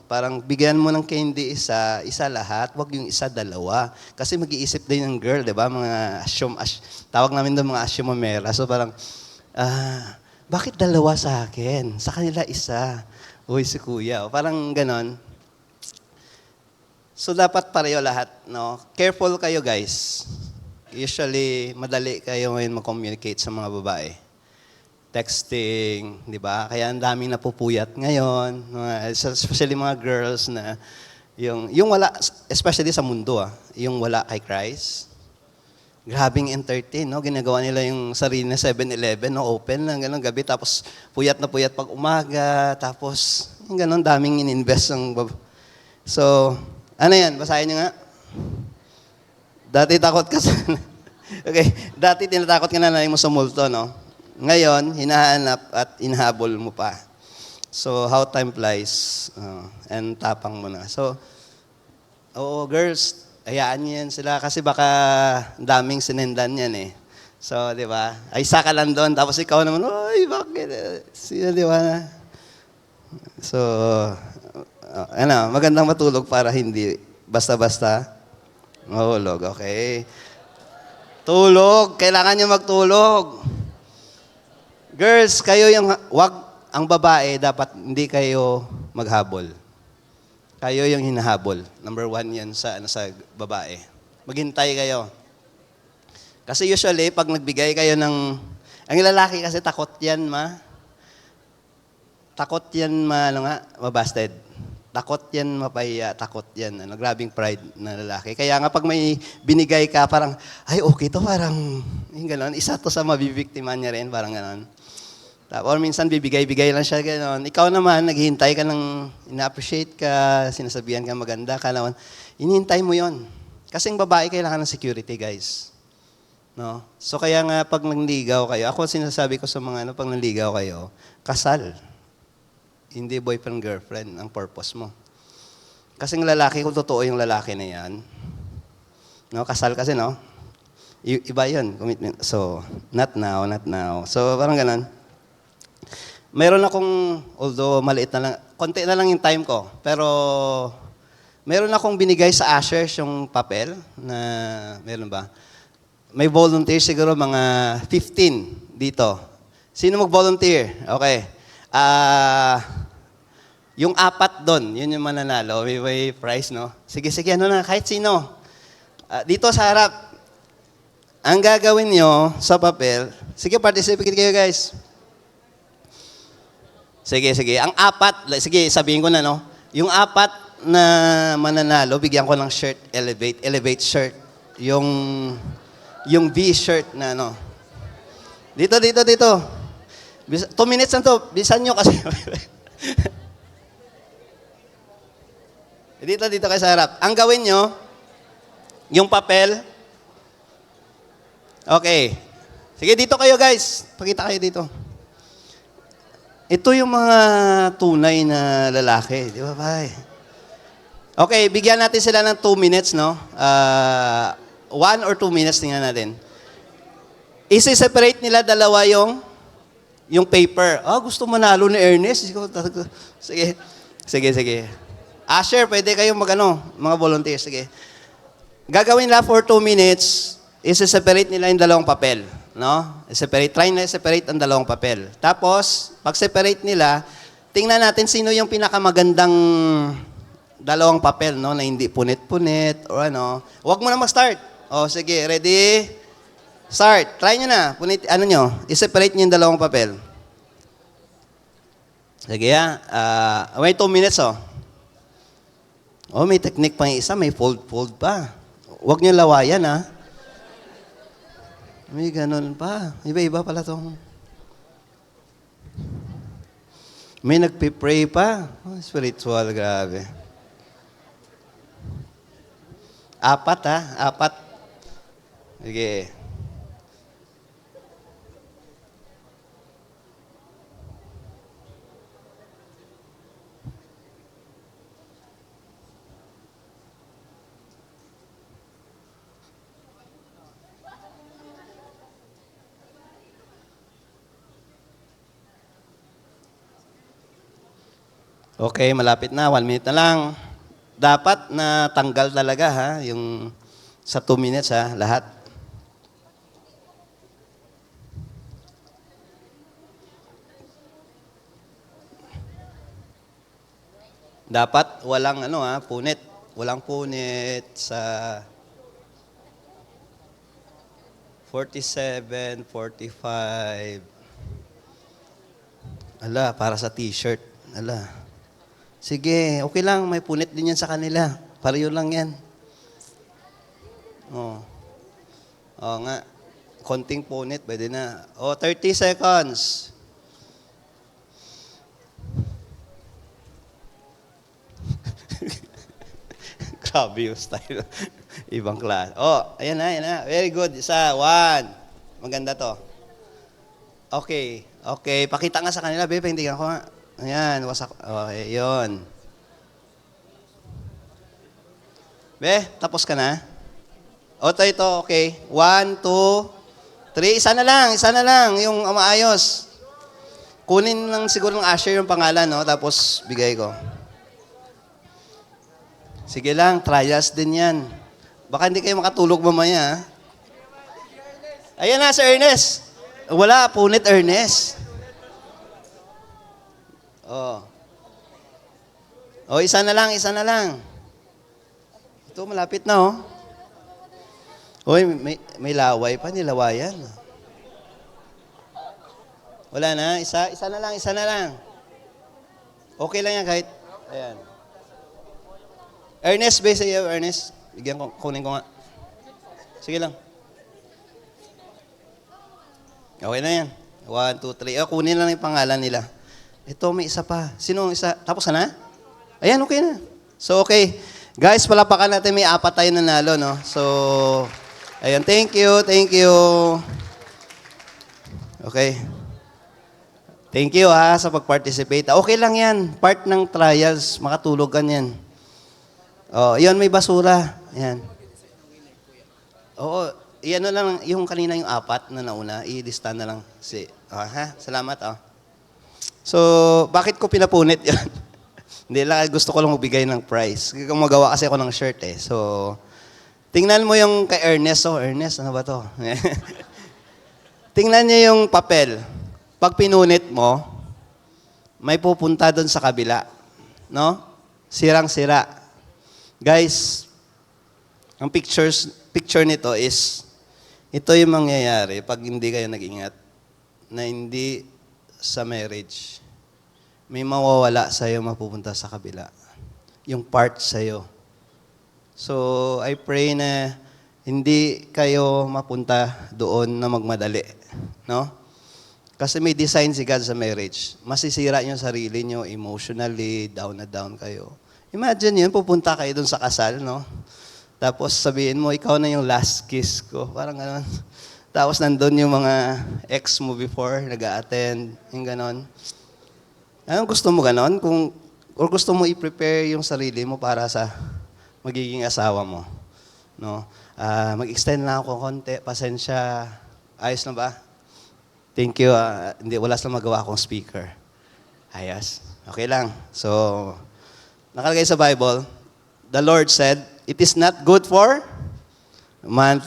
parang bigyan mo ng candy isa lahat, huwag yung isa dalawa. Kasi mag-iisip din ng girl, di ba? Mga tawag namin doon mga asyomomera. So parang, bakit dalawa sa akin? Sa kanila isa. Uy, si kuya. Parang ganon. So dapat pareho lahat, no? Careful kayo, guys. Usually, madali kayo ngayon mag-communicate sa mga babae. Texting, di ba? Kaya ang daming napupuyat ngayon, especially mga girls na yung wala, especially sa mundo, yung wala kay Christ. grabing entertain, no? Ginagawa nila yung sarili na 7-Eleven, no? Open lang, gano'n, gabi. Tapos, puyat na puyat pag umaga. Tapos, yung gano'n, daming in-invest ng... So, ano yan? Basahin nyo nga. Dati takot ka sa... Okay, dati tinatakot ka na mo sa multo, no? Ngayon, hinahanap at inahabol mo pa. So, how time flies, and tapang mo na. So, oo, girls, hayaan niyo yan sila kasi baka daming sinendan yan eh. So, di ba? Ay, isa ka lang doon, tapos ikaw naman, oy, bakit? Sila, di ba? So, magandang matulog para hindi basta-basta mahulog, okay? Tulog, kailangan niyo magtulog. Girls, kayo yung, ang babae, dapat hindi kayo maghabol. Kayo yung hinahabol. Number 1 yan sa babae. Maghintay kayo. Kasi usually, pag nagbigay kayo ng... Ang lalaki kasi takot yan, takot yan, mabasted. Takot yan, mapahiya. Takot yan. Grabing pride na lalaki. Kaya nga, pag may binigay ka, parang, ay, okay to, parang, yung gano'n. Isa to sa mabibiktima niya rin, parang gano'n. Or minsan, bibigay-bigay lang siya, gano'n. Ikaw naman, naghihintay ka ng, ina-appreciate ka, sinasabihan ka maganda ka naman. Inihintay mo yon. Kasi ang babae kailangan ng security, guys. No? So, kaya nga, pag nangligaw kayo, ako sinasabi ko sa mga, pag nangligaw kayo, kasal. Hindi boyfriend, girlfriend, ang purpose mo. Kasi ng lalaki, kung totoo yung lalaki na yan, no, kasal kasi, no? Iba yun, commitment. So, not now, not now. So, parang ganun. Meron akong, although maliit na lang, konti na lang yung time ko, pero meron akong binigay sa ushers yung papel na, meron ba? May volunteer siguro mga 15 dito. Sino mag-volunteer? Okay. Yung 4 doon, yun yung mananalo. May prize, no? Sige, kahit sino. Dito sa harap, ang gagawin nyo sa papel, sige, participate kayo, guys. Sige. Ang 4, sige, sabihin ko na, no? Yung 4 na mananalo, bigyan ko ng shirt, elevate shirt. Yung V-shirt na, no? Dito. 2 minutes na to. Bisan nyo kasi. Dito kayo sa harap. Ang gawin nyo, yung papel. Okay. Sige, dito kayo, guys. Pakita kayo dito. Ito yung mga tunay na lalaki. Di ba, bay? Okay, bigyan natin sila ng 2 minutes, no? 1 or 2 minutes, tingnan natin. Isi-separate nila dalawa yung paper. Gusto manalo ni Ernest. Sige. Asher, pwede kayong mga volunteers. Sige. Gagawin nila for 2 minutes, isi-separate nila yung dalawang papel. No? Try na separate ang dalawang papel. Tapos, pag-separate nila, tingnan natin sino yung pinakamagandang dalawang papel, no? Na hindi punit-punit or ano. Huwag mo na mag-start. Sige, ready? Start. Try nyo na. I-separate nyo yung dalawang papel. Sige, may 2 minutes, may technique pa yung isa, may fold pa. Huwag nyo lawayan, May ganun pa. Iba-iba pala itong... May nagpipray pa. Spiritual, grabe. 4, 4. Sige. Okay, malapit na. 1 minute na lang. Dapat na tanggal talaga, yung sa 2 minutes, lahat. Dapat walang punit. Walang punit sa 47, 45. Para sa t-shirt. Sige, okay lang. May punit din yan sa kanila. Pareho lang yan. Oo nga. Konting punit, pwede na. 30 seconds. Grabe yung style. Ibang class. Ayan na. Very good. Isa, one. Maganda to. Okay. Pakita nga sa kanila, babe. Hindi ko nga. Ayan, wasak. Okay, yun. Be, tapos ka na? Ito, okay. 1, 2, 3. Isa na lang. Yung maayos. Kunin lang siguro ng usher yung pangalan, no? Tapos, bigay ko. Sige lang, trials din yan. Baka hindi kayo makatulog mamaya, ha? Ayan na, Sir Ernest. Wala, punit Ernest. Isa na lang. Ito, malapit na, oh. May laway pa, nilawayan. Wala na, isa na lang. Okay lang yan kahit, ayan. Ernest, base sa'yo, Ernest. Kunin ko nga. Sige lang. Okay na yan. 1, 2, 3. Kunin lang yung pangalan nila. Ito, may isa pa. Sino isa? Tapos na? Ayan, okay na. So, okay. Guys, palapakan natin. May 4 tayo nanalo, no? So, ayan. Thank you. Okay. Thank you, sa pag-participate. Okay lang yan. Part ng trials. Makatulog ka yan. Yun, may basura. Ayan. Iyan na lang, yung kanina yung 4 na nauna, i-lista na lang. Salamat, So, bakit ko pinapunit yun? Hindi lang, gusto ko lang magbigay ng prize. Magawa kasi ako ng shirt, eh. So, tingnan mo yung kay Ernest. Ernest, ano ba to? Tingnan niyo yung papel. Pag pinunit mo, may pupunta doon sa kabila. No? Sirang-sira. Guys, ang picture nito is, ito yung mangyayari pag hindi kayo nag-ingat na hindi sa marriage. May mawawala sa'yo, mapupunta sa kabila. Yung part sa'yo. So, I pray na hindi kayo mapunta doon na magmadali. No? Kasi may design si God sa marriage. Masisira yung sarili nyo emotionally, down na down kayo. Imagine yun, pupunta kayo doon sa kasal, no? Tapos sabihin mo, ikaw na yung last kiss ko. Parang gano'n. Tapos nandun yung mga ex mo before, nag-a-attend, yung gano'n. Anong gusto mo gano'n? Or gusto mo i-prepare yung sarili mo para sa magiging asawa mo? No? Mag-extend lang ako konti, pasensya. Ayos na ba? Thank you. Wala silang magawa akong speaker. Ayos. Okay lang. So, nakalagay sa Bible, the Lord said, it is not good for man.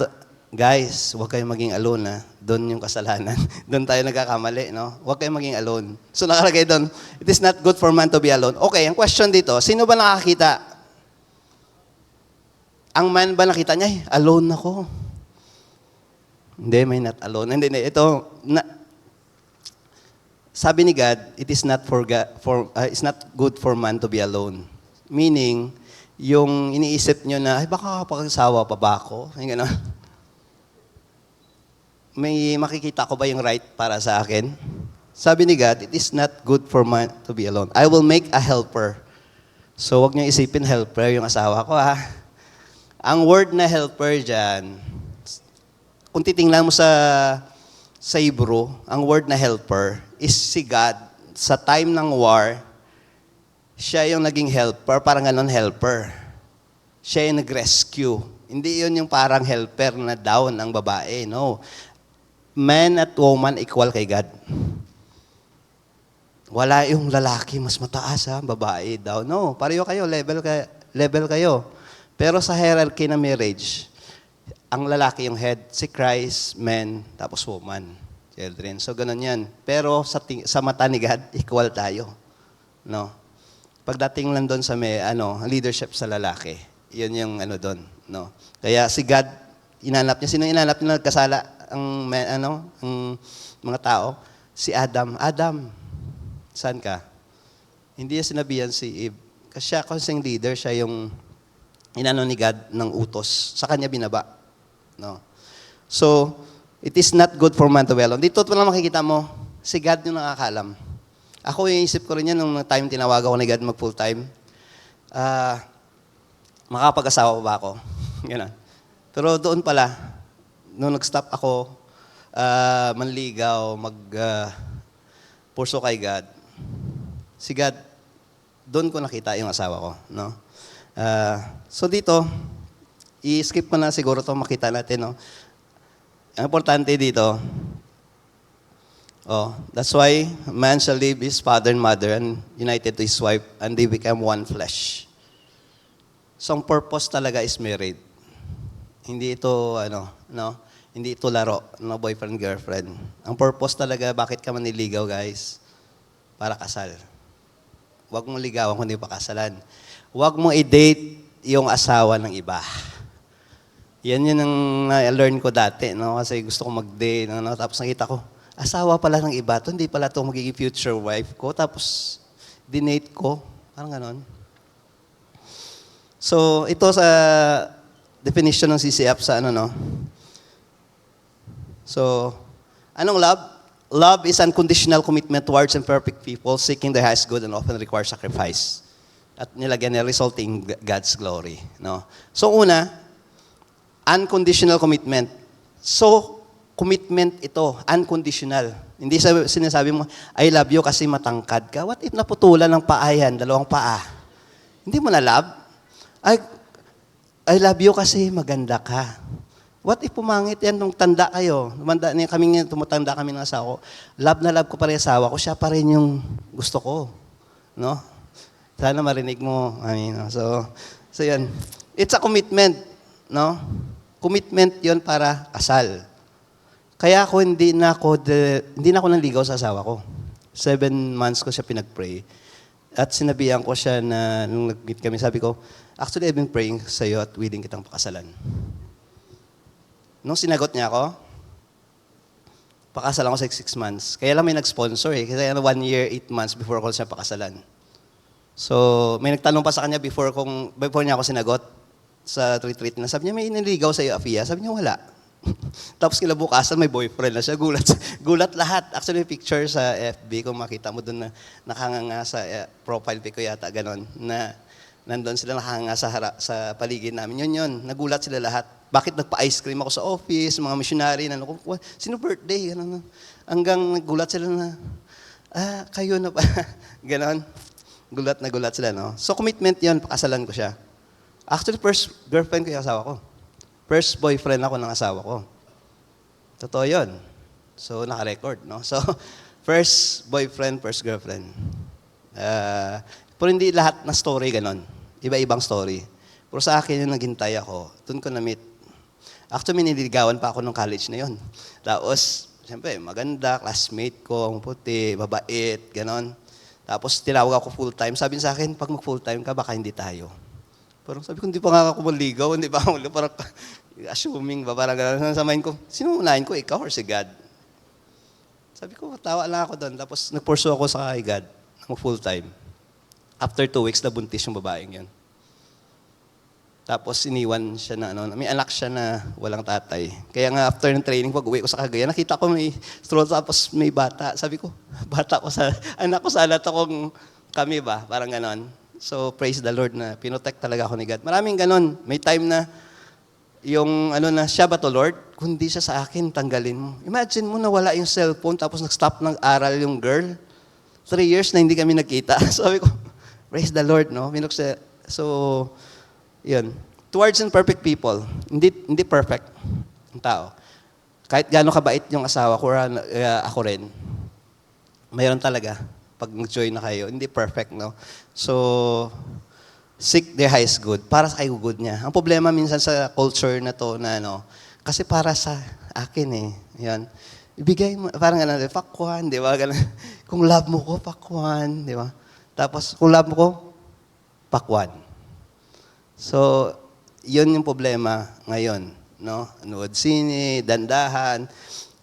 Guys, huwag kayong maging alone, ha? Doon yung kasalanan. Doon tayo nagkakamali, no? Huwag kayong maging alone. So nakalagay doon, it is not good for man to be alone. Okay, ang question dito, sino ba nakakita? Ang man ba nakita niya, alone ako? Hindi, may not alone. Hindi. Sabi ni God, it is not it's not good for man to be alone. Meaning, yung iniisip nyo na, baka kapag-asawa pa ba ako? Yung gano'n. May makikita ko ba yung right para sa akin? Sabi ni God, it is not good for man to be alone. I will make a helper. So, wag niyo isipin helper yung asawa ko, ha? Ang word na helper dyan, kung titingnan mo sa Hebrew, ang word na helper is si God. Sa time ng war, siya yung naging helper, parang ganon helper. Siya yung nag-rescue. Hindi yun yung parang helper na down ang babae, no. Man at woman equal kay God. Wala yung lalaki mas mataas, babae down. No, pareho kayo, level kayo. Pero sa hierarchy ng marriage, ang lalaki yung head, si Christ, man, tapos woman, children. So, ganun yan. Pero sa mata ni God, equal tayo. No? Pagdating lang doon sa leadership sa lalaki, yun yung doon. No? Kaya si God, inanap niya. Sino inanap niya nagkasala? Ang mga tao? Si Adam. Adam, saan ka? Hindi niya sinabihan si Eve. Kasi siya, kasing leader, siya yung inano ni God ng utos. Sa kanya binaba. No? So, it is not good for man to dwell alone. Dito lang makikita mo, si God yung nakakaalam. Ako yung isip ko rin yan nung time tinawag ako ni God mag full-time. Makapag-asawa pa ba ako? Ganun. Pero doon pala, nung nag-stop ako, manligaw, purso kay God, si God, doon ko nakita yung asawa ko. No? So dito, i-skip ko na siguro to makita natin. No? Ang importante dito, that's why man shall leave his father and mother and united to his wife and they become one flesh. So ang purpose talaga is married. Hindi ito, hindi ito laro, boyfriend, girlfriend. Ang purpose talaga, bakit ka maniligaw, guys? Para kasal. Huwag mong ligawan kung hindi pa kasalan. Huwag mong i-date yung asawa ng iba. Yan yun ang na-learn ko dati, no? Kasi gusto ko mag-date, no? Tapos nakita ko, asawa pala ng iba to, hindi pala to magiging future wife ko. Tapos, dinate ko. Parang ganon. So, ito sa definition ng CCF sa So, anong love? Love is unconditional commitment towards imperfect people seeking their highest good and often requires sacrifice. At nilagyan niya resulting God's glory. No? So, una, unconditional commitment. So, commitment ito, unconditional. Hindi sinasabi mo, I love you kasi matangkad ka. What if naputulan ng paa yan, dalawang paa? Hindi mo na love? I love you kasi maganda ka. What if pumangit yan nung tanda kayo? Tumutanda kami ng asawa ko. Love na love ko pa rin asawa ko. Siya pa rin yung gusto ko. No? Sana marinig mo. So yan. It's a commitment. No? Commitment yon para kasal. Kaya ako hindi na ako nanligaw sa asawa ko. 7 months ko siya pinag-pray. At sinabihan ko siya na nung nag-meet kami, sabi ko, actually, I've been praying sa iyo at willing kitang pakasalan. Nung sinagot niya ako, pakasalan ko sa 6 months. Kaya lang may nag-sponsor eh. Kasi 1 year, 8 months before ko siya pakasalan. So, may nagtanong pa sa kanya before niya ako sinagot sa retreat na. Sabi niya, may iniligaw sa iyo, Afia. Sabi niya, wala. Tapos kinabukasan, may boyfriend na siya. Gulat lahat. Actually, picture sa FB, kung makita mo doon na nakanganga sa profile pic ko yata, ganon, na nandun sila nakahanga sa paligid namin. Yun. Nagulat sila lahat. Bakit nagpa-ice cream ako sa office, mga missionary, sino birthday? Ganon. Hanggang nagulat sila na, kayo na pa. Ganon. Gulat na gulat sila, no? So, commitment yun, pakasalan ko siya. Actually, first girlfriend ko yung asawa ko. First boyfriend ako ng asawa ko. Totoo yun. So, naka-record, no? So, first boyfriend, first girlfriend. Pero hindi lahat na story ganon. Iba-ibang story. Pero sa akin yung naghintay ako, doon ko na-meet. Actually, nililigawan pa ako nung college na yun. Tapos, siyempre, maganda, classmate ko, ang puti, babait, ganon. Tapos, tinawag ako full-time. Sabi sa akin, pag mag-full-time ka, baka hindi tayo. Parang sabi ko, hindi pa nga ako maligaw, hindi pa ako, parang assuming ba, parang gano'n. Sa mind ko, sino unahin ko, ikaw or si God? Sabi ko, tawa lang ako doon. Tapos nag-pursue ako sa kay God, full-time. After 2 weeks, nabuntis yung babaeng yun. Tapos iniwan siya na, may anak siya na walang tatay. Kaya nga after ng training, pag uwi ko sa Cagayan, nakita ko may stroll, tapos may bata. Sabi ko, anak ko sa alat akong kami ba? Parang gano'n. So, praise the Lord na pinotect talaga ako ni God. Maraming ganon. May time na yung siya ba to Lord? Kung di siya sa akin, tanggalin mo. Imagine mo na wala yung cellphone tapos nag-stop ng aral yung girl. 3 years na hindi kami nagkita. Sabi ko, praise the Lord, no? So, yun. Towards imperfect people, hindi perfect ang tao. Kahit gaano kabait yung asawa ko, ako rin, mayroon talaga. Pag nag-join na kayo, hindi perfect, no? So, seek their highest good. Para sa good niya. Ang problema minsan sa culture na to, na kasi para sa akin eh. Yan. Ibigay mo, parang pakwan, di ba? Kung love mo ko, pakwan, di ba? Tapos, kung love mo ko, pakwan. So, yun yung problema ngayon, no? Nood sine, dandahan,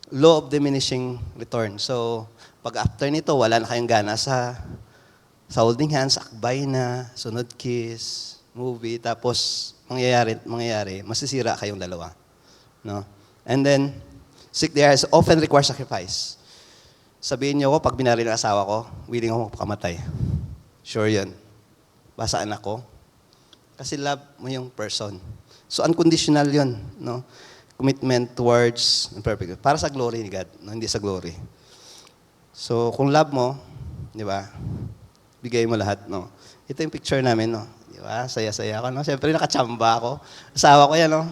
law of diminishing return. So, pag after nito, wala na kayong gana sa holding hands, akbay na, sunod kiss, movie, tapos mangyayari, masisira kayong dalawa. No? And then, seek the eyes often requires sacrifice. Sabihin niyo ako, pag binaril ang asawa ko, willing ako magpakamatay. Sure yun. Basta anak ko. Kasi love mo yung person. So unconditional yun. No? Commitment towards perfect. Para sa glory ni God, no? Hindi sa glory. So kung love mo, di ba, bigay mo lahat. No? Ito yung picture namin. No? Di ba? Saya-saya ako. No? Siyempre nakachamba ako. Asawa ko yan. No?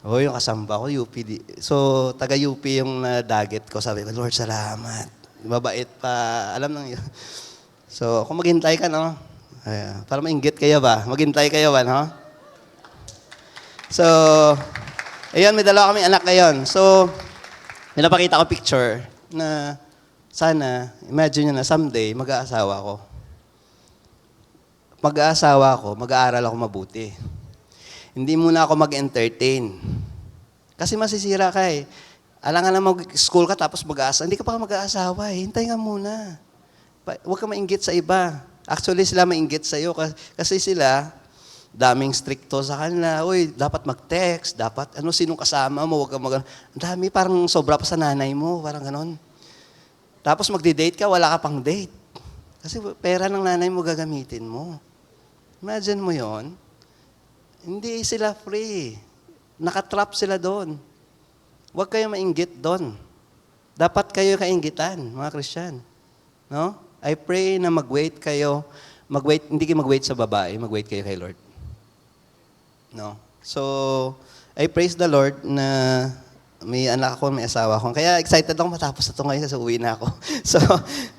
Oh, yung kasamba ko, UP. So, taga-UP yung dagit ko. Sabi ko, Lord, salamat. Mabait pa. Alam nang yun. So, kung maghintay ka, no? Para mainggit kayo ba? Maghintay kayo ba, no? So, ayun, may dalawa kaming anak ngayon. So, pinapakita ko picture na sana, imagine nyo na someday, mag-aasawa ko. Mag-aasawa ko, mag-aaral ako mabuti. Hindi muna ako mag-entertain. Kasi masisira ka eh. Alangan na mag-school ka tapos mag-aasawa. Hindi ka pa mag-aasawa eh. Hintay nga muna. Huwag ka mainggit sa iba. Actually, sila mainggit sa iyo. Kasi sila, daming stricto sa kanila. Uy, dapat mag-text. Dapat, sinong kasama mo. Huwag ka ang dami, parang sobra pa sa nanay mo. Parang ganon. Tapos magdi-date ka, wala ka pang date. Kasi pera ng nanay mo gagamitin mo. Imagine mo yon. Hindi sila free. Nakatrap sila doon. Huwag kayo mainggit doon. Dapat kayo kainggitan, mga Christian. No? I pray na mag-wait kayo. Hindi kayo mag-wait sa babae, mag-wait kayo kay Lord. No? So, I praise the Lord na may anak ako, may asawa ako. Kaya excited ako matapos na ito ngayon, sa uwi na ako.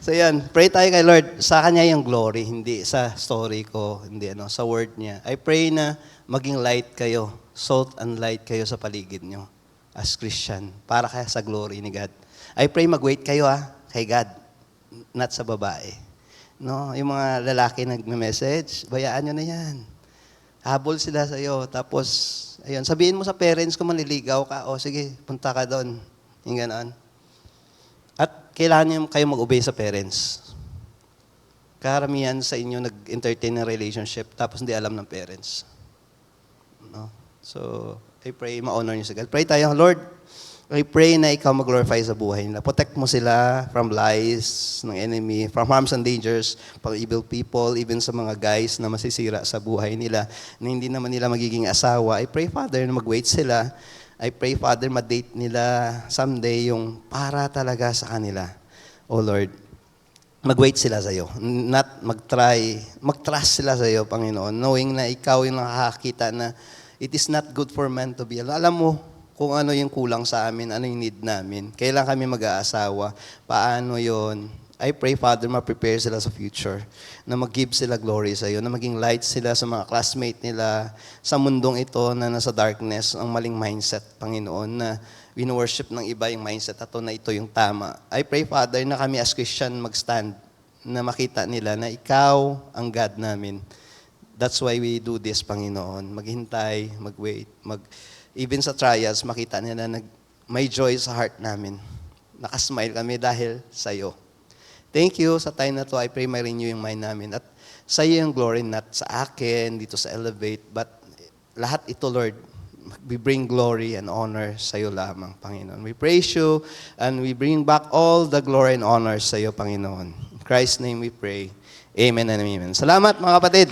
So yan, pray tayo kay Lord. Sa Kanya yung glory, hindi sa story ko, hindi sa word niya. I pray na maging light kayo, salt and light kayo sa paligid nyo as Christian, para kaya sa glory ni God. I pray mag-wait kayo kay God, not sa babae. No, yung mga lalaki nagme-message, bayaan nyo na yan. Habol sila sa iyo, tapos, ayun, sabihin mo sa parents kung manliligaw ka, sige, punta ka doon. Yung ganon. At kailangan nyo kayo mag-obey sa parents. Karamihan sa inyo nag-entertain ng relationship, tapos hindi alam ng parents. No? So, I pray, ma-honor nyo sa God. Pray tayo, Lord, I pray na ikaw mag-glorify sa buhay nila. Protect mo sila from lies ng enemy, from harms and dangers, from evil people, even sa mga guys na masisira sa buhay nila, na hindi naman nila magiging asawa. I pray, Father, na mag-wait sila. I pray, Father, ma-date nila someday yung para talaga sa kanila. Oh Lord, mag-wait sila sa iyo. Not mag-trust sila sa iyo, Panginoon, knowing na ikaw yung nakakakita na it is not good for man to be alone. Alam mo, kung ano yung kulang sa amin, ano yung need namin. Kailan kami mag-aasawa, paano yon. I pray, Father, ma-prepare sila sa future, na mag-give sila glory sa iyo, na maging light sila sa mga classmate nila, sa mundong ito na nasa darkness, ang maling mindset, Panginoon, na wino-worship ng iba yung mindset na ito yung tama. I pray, Father, na kami as Christian mag-stand, na makita nila na ikaw ang God namin. That's why we do this, Panginoon. Maghintay, mag-wait, even sa trials, makita nila na may joy sa heart namin. Nakasmile kami dahil sa iyo. Thank you sa time na to. I pray ma-renew yung mind namin. At sa iyo yung glory, not sa akin, dito sa Elevate, but lahat ito, Lord, we bring glory and honor sa iyo lamang, Panginoon. We praise you and we bring back all the glory and honor sa iyo, Panginoon. In Christ's name we pray. Amen and amen. Salamat, mga kapatid.